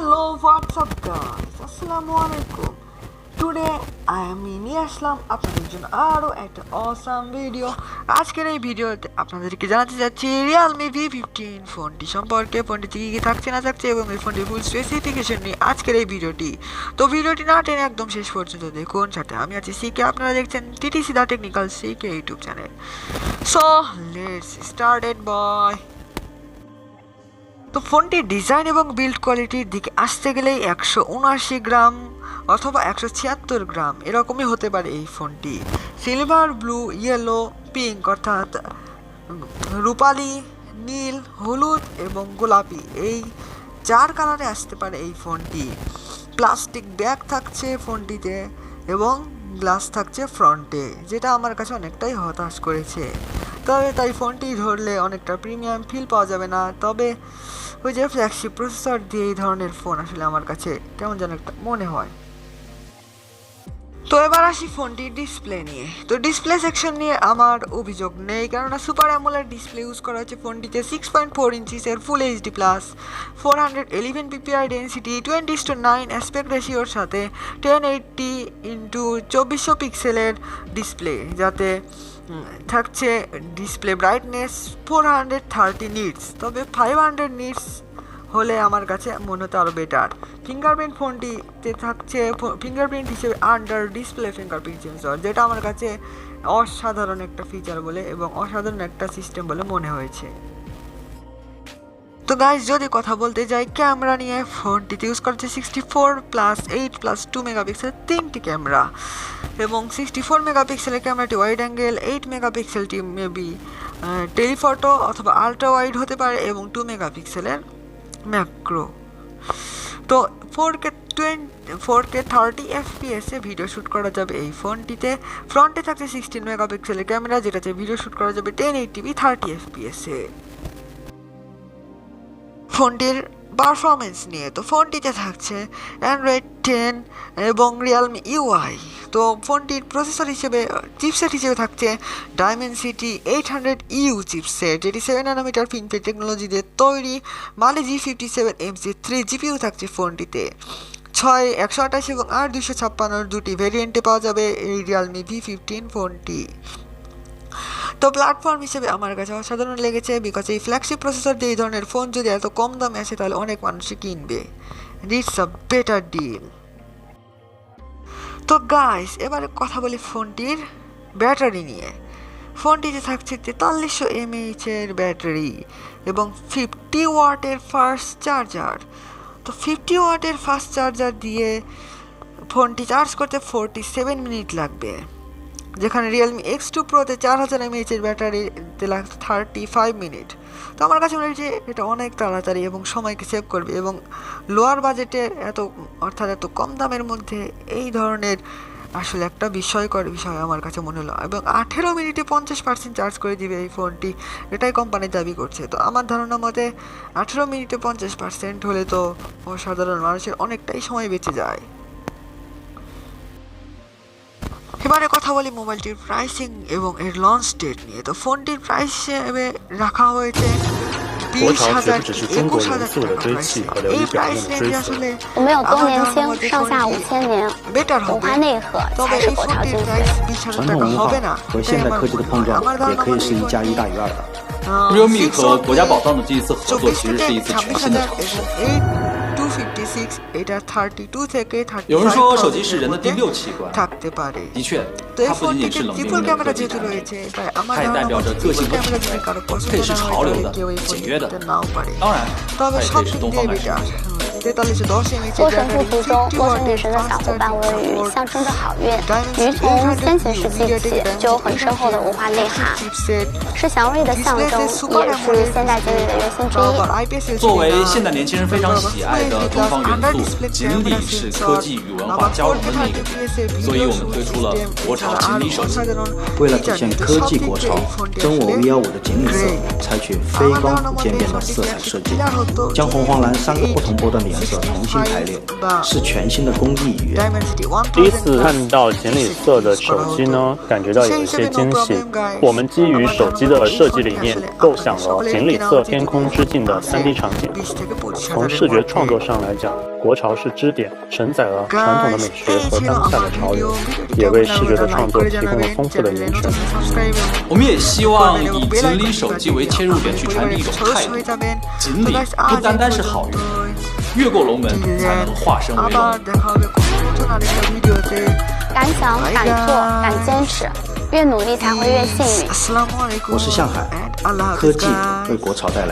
Hello, what's up guys? Assalamualaikum. Today আমি নিয়ে আসলাম আপনাদের জন্য আরও একটা অসাম ভিডিও। আজকের এই ভিডিওতে আপনাদেরকে জানাতে যাচ্ছি Realme V15 ফোনটি সম্পর্কে, ফোনটিতে কী কী থাকছে না থাকছে এবং এই ফোনটির ফুল স্পেসিফিকেশন নিয়ে আজকের এই ভিডিওটি। তো ভিডিওটি না টেনে একদম শেষ পর্যন্ত দেখুন। সাথে আমি আছি সিকে, আপনারা দেখছেন TTC the technical CK YouTube channel. So let's started boy. তো ফোনটির ডিজাইন এবং বিল্ড কোয়ালিটির দিকে আসতে গেলেই 179 গ্রাম অথবা 176 গ্রাম এরকমই হতে পারে এই ফোনটি। সিলভার, ব্লু, ইয়েলো, পিঙ্ক অর্থাৎ রূপালি, নীল, হলুদ এবং গোলাপি এই 4 কালারে আসতে পারে এই ফোনটি। প্লাস্টিক ব্যাগ থাকছে ফোনটিতে এবং গ্লাস থাকছে ফ্রন্টে, যেটা আমার কাছে অনেকটাই হতাশ করেছে। তবে তাই ফোনটি ধরলে অনেকটা প্রিমিয়াম ফিল পাওয়া যাবে না। তবে ওই যে ফ্ল্যাগশিপ প্রসেসর দিয়ে এই ধরনের ফোন আসলে আমার কাছে কেমন যেন একটা মনে হয়। তো এবার আসি ফোনটির ডিসপ্লে নিয়ে। তো ডিসপ্লে সেকশন নিয়ে আমার অভিযোগ নেই, কেননা সুপার অ্যামোলেড ডিসপ্লে ইউজ করা হচ্ছে ফোনটিতে। 6.4 ইঞ্চিসের full HD plus 411 PPI density, 20:9 aspect রেশিওর সাথে 1080x2400 পিক্সেলের ডিসপ্লে, যাতে থাকছে ডিসপ্লে ব্রাইটনেস 430 নিটস, তবে 500 নিটস হলে আমার কাছে মনে হতে আরও বেটার। ফিঙ্গারপ্রিন্ট ফোনটিতে থাকছে ফিঙ্গারপ্রিন্ট হিসেবে আন্ডার ডিসপ্লে ফিঙ্গারপ্রিন্ট সেন্সর, যেটা আমার কাছে অসাধারণ একটা ফিচার বলে এবং অসাধারণ একটা সিস্টেম বলে মনে হয়েছে। তো গাইজ, যদি কথা বলতে যাই ক্যামেরা নিয়ে, ফোনটিতে ইউজ করছে 64+8+2 মেগাপিক্সেল 3টি ক্যামেরা, এবং 64 মেগাপিক্সেলের ক্যামেরাটি ওয়াইড অ্যাঙ্গেল, 8 মেগাপিক্সেলটি মেবি টেলিফটো অথবা আলট্রা ওয়াইড হতে পারে এবং 2 মেগাপিক্সেলের ম্যাক্রো। তো 4K 30 FPS এ ভিডিও শ্যুট করা যাবে এই ফোনটিতে। ফ্রন্টে থাকছে 16 মেগাপিক্সেলের ক্যামেরা, যেটাতে ভিডিও শ্যুট করা যাবে 1080p 30 FPS এ। ফোনটির পারফরমেন্স নিয়ে, তো ফোনটিতে থাকছে অ্যান্ড্রয়েড 10 এবং Realme UI। তো ফোনটির প্রসেসর হিসেবে চিপসেট হিসেবে থাকছে Dimensity 800U চিপসেট, যেটি 7 nanometer ফিনফেট টেকনোলজি দিয়ে তৈরি। Mali G57MC3 জিপিইউ থাকছে ফোনটিতে। 128 এবং 256 দুটি ভেরিয়েন্টে পাওয়া যাবে এই Realme V15 ফোনটি। তো প্ল্যাটফর্ম হিসেবে আমার কাছে অসাধারণ লেগেছে, বিকজ এই ফ্ল্যাগশিপ প্রসেসর দিয়ে এই ধরনের ফোন যদি এত কম দামে আসে তাহলে অনেক মানুষই কিনবে। It's a better deal. তো গাইস, এবারে কথা বলি ফোনটির ব্যাটারি নিয়ে। ফোনটিতে থাকছে 4300 mAh এর ব্যাটারি এবং 50 ওয়াটের ফাস্ট চার্জার। তো 50 ওয়াটের ফাস্ট চার্জার দিয়ে ফোনটি চার্জ করতে 47 মিনিট লাগবে, যেখানে Realme X2 Proতে 4000 mAh এর ব্যাটারিতে লাগছে 35 মিনিট। তো আমার কাছে মনে হচ্ছে এটা অনেক তাড়াতাড়ি এবং সময়কে সেভ করবে, এবং লোয়ার বাজেটে অর্থাৎ এত কম দামের মধ্যে এই ধরনের আসলে একটা বিস্ময়কর বিষয় আমার কাছে মনে হলো। এবং 18 মিনিটে 50% চার্জ করে দিবে এই ফোনটি, এটাই কোম্পানি দাবি করছে। তো আমার ধারণা মতে 18 মিনিটে 50% হলে তো সাধারণ মানুষের অনেকটাই সময় বেঁচে যায়। এবারে কথা বলি মোবাইলটির প্রাইসিং এবং এর লঞ্চ ডেট নিয়ে। তো ফোনটির প্রাইস হিসেবে রাখা হয়েছে 20,000 থেকে 21,000 টাকা প্রাইস। এই প্রাইস রেঞ্জে আসলে বেটার হবে, তবে এই ফোনটির প্রাইস 20,000 টাকা হবে না। আমার ধারণা Realme 和国家宝藏的这一次合作其实是一次全新的尝试。 256 এটা 32 থেকে 35 有人说手机是人的第六器官， থাকতে পারে।的确， তো এই 它不仅仅 ফোনটিতে 是冷冰 ট্রিপল 冰的 ক্যামেরা 科技 যেহেতু 产品， রয়েছে, তাই আমার 它也代 ধারণা 表着个性 ট্রিপল 和 ক্যামেরা 品 যদি 牌， কারো পছন্দ 可以是 না 潮 হয় 流 তাহলে 的、 কেউ এই 简 ফোনটি 约的 কিনতে নাও পারে। 当然， তবে 它也可 সব 以是 দিক 东 দিয়ে 方的 বেটার। 神秘。 4310 mAh 过程 ব্যাটারি, 途中， 50 陌生女 ওয়াটের 神的小 fast 伙伴 charging 文宇 support, 象征着好运。鱼从先秦时期起就有很深厚的文化内涵， chipset 是祥瑞的象征，也是现代经历的原型之一。 作为现代年轻人非常喜爱的东方元素，锦鲤是科技与文化交融的那个点，所以我们推出了国潮锦鲤手机。为了体现科技国潮，真我 V15的锦鲤色采取非光谱渐变的色彩设计，将红黄蓝3个不同波的脸色重新排列，是全新的工艺语言。第一次看到锦鲤色的手机呢，感觉到有一些惊喜。我们基于手机的设计理念，构想了锦鲤色天空之境的3D 场景。从视觉创作上来讲，国潮是支点，承载了传统的美学和当下的潮流，也为视觉的创作提供了丰富的延伸。我们也希望以锦鲤手机为切入点去传递一种态度：锦鲤不单单是好运，越过龙门才能化身为龙。敢想敢做敢坚持，越努力才会越幸运。我是向海，科技为国潮带来